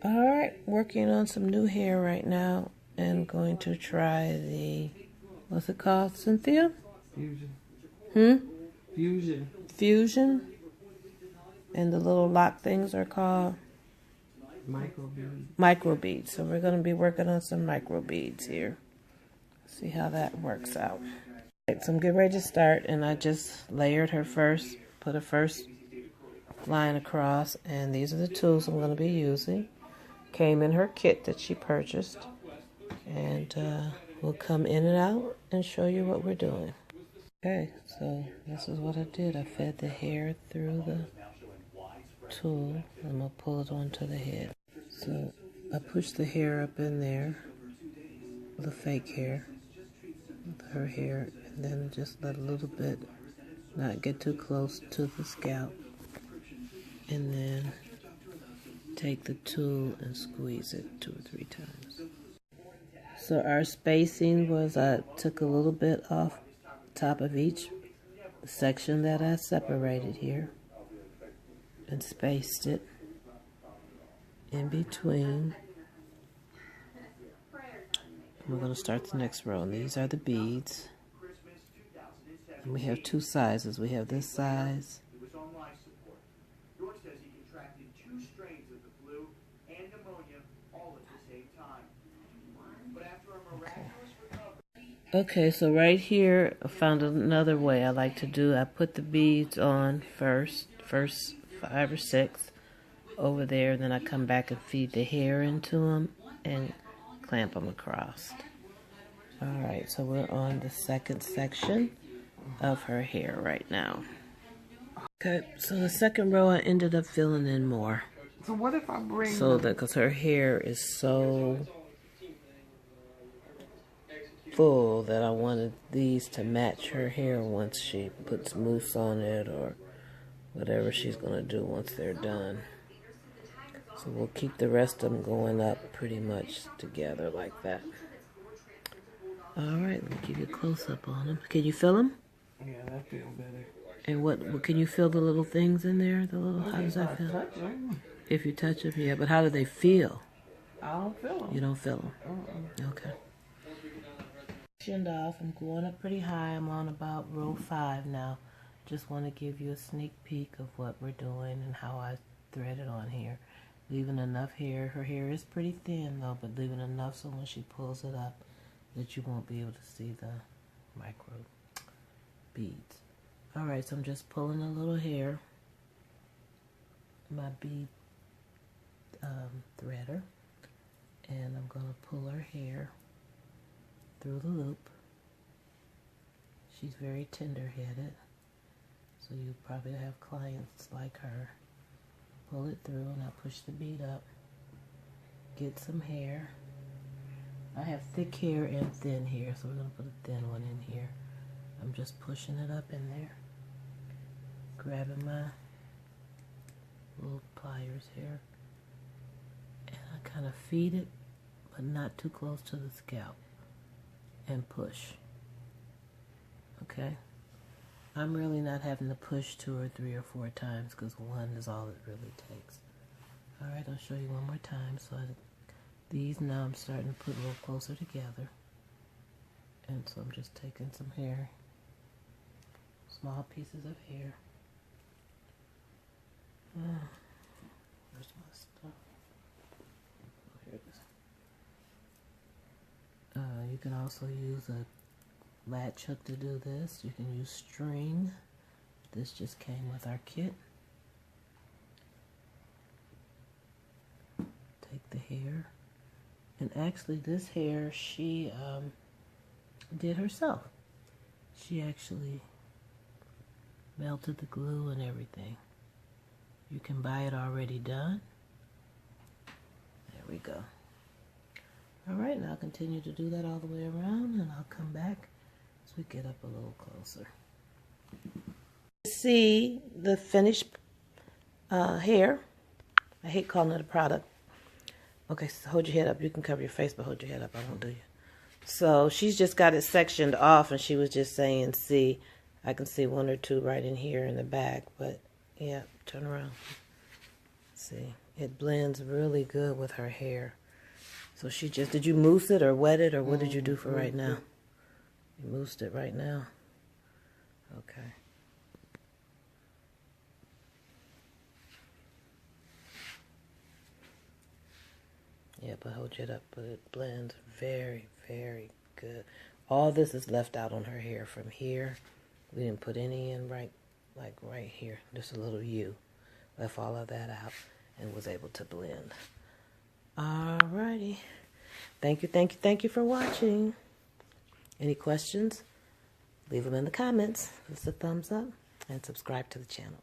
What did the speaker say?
Alright, working on some new hair right now and going to try the, what's it called, Cynthia? Fusion. Fusion. And the little lock things are called? Micro beads. So we're going to be working on some micro beads here. See how that works out. Right, so I'm getting ready to start, and I just layered her first, put a first line across, and these are the tools I'm going to be using. Came in her kit that she purchased, and we'll come in and out and show you what we're doing. Okay, so this is what I did. I fed the hair through the tool. I'm going to pull it onto the head. So I pushed the hair up in there, the fake hair, with her hair, and then just let a little bit not get too close to the scalp. And then take the tool and squeeze it 2 or 3 times. So our spacing was, I took a little bit off top of each section that I separated here and spaced it in between. We're going to start the next row, and these are the beads. And we have 2 sizes. We have this size. Okay, so right here, I found another way I like to do. I put the beads on first 5 or 6 over there, and then I come back and feed the hair into them and clamp them across. Alright, so we're on the second section of her hair right now. Okay, so the second row I ended up filling in more. So what if I bring... So that, because her hair is so full that I wanted these to match her hair once she puts mousse on it or whatever she's going to do once they're done. So we'll keep the rest of them going up pretty much together like that. Alright, let me give you a close-up on them. Can you feel them? Yeah, that feels better. And what can you feel the little things in there? The little, how does that feel? Touch them. If you touch them, yeah, but how do they feel? I don't feel them. You don't feel them? Okay. Off, I'm going up pretty high. I'm on about row 5 now. Just want to give you a sneak peek of what we're doing and how I thread it on here. Leaving enough hair. Her hair is pretty thin though, but leaving enough so when she pulls it up that you won't be able to see the micro beads. Alright, so I'm just pulling a little hair, my bead threader, and I'm going to pull her hair through the loop. She's very tender-headed, so you probably have clients like her. Pull it through, and I push the bead up, get some hair. I have thick hair and thin hair, so we're going to put a thin one in here. I'm just pushing it up in there, grabbing my little pliers here, and I kind of feed it, but not too close to the scalp, and push. Okay? I'm really not having to push 2 or 3 or 4 times because 1 is all it really takes. Alright, I'll show you one more time. So these now I'm starting to put a little closer together. And so I'm just taking some hair, small pieces of hair. Where's my stuff? Oh, here it is. You can also use a latch hook to do this. You can use string. This just came with our kit. Take the hair. And actually this hair she did herself. She actually melted the glue and everything. You can buy it already done. There we go. Alright, and I'll continue to do that all the way around, and I'll come back as we get up a little closer. See the finished hair. I hate calling it a product. Okay, so hold your head up. You can cover your face, but hold your head up. I won't do you. So she's just got it sectioned off, and she was just saying, see, I can see 1 or 2 right in here in the back, but yeah, turn around. See, It blends really good with her hair. So she just, did you mousse it or wet it, or what did you do for right now? You moussed it right now? Okay. Yeah, but hold it up, but it blends very, very good. All this is left out on her hair from here. We didn't put any in right here. Just a little U. Left all of that out and was able to blend. Alrighty. Thank you for watching. Any questions? Leave them in the comments. Give us a thumbs up and subscribe to the channel.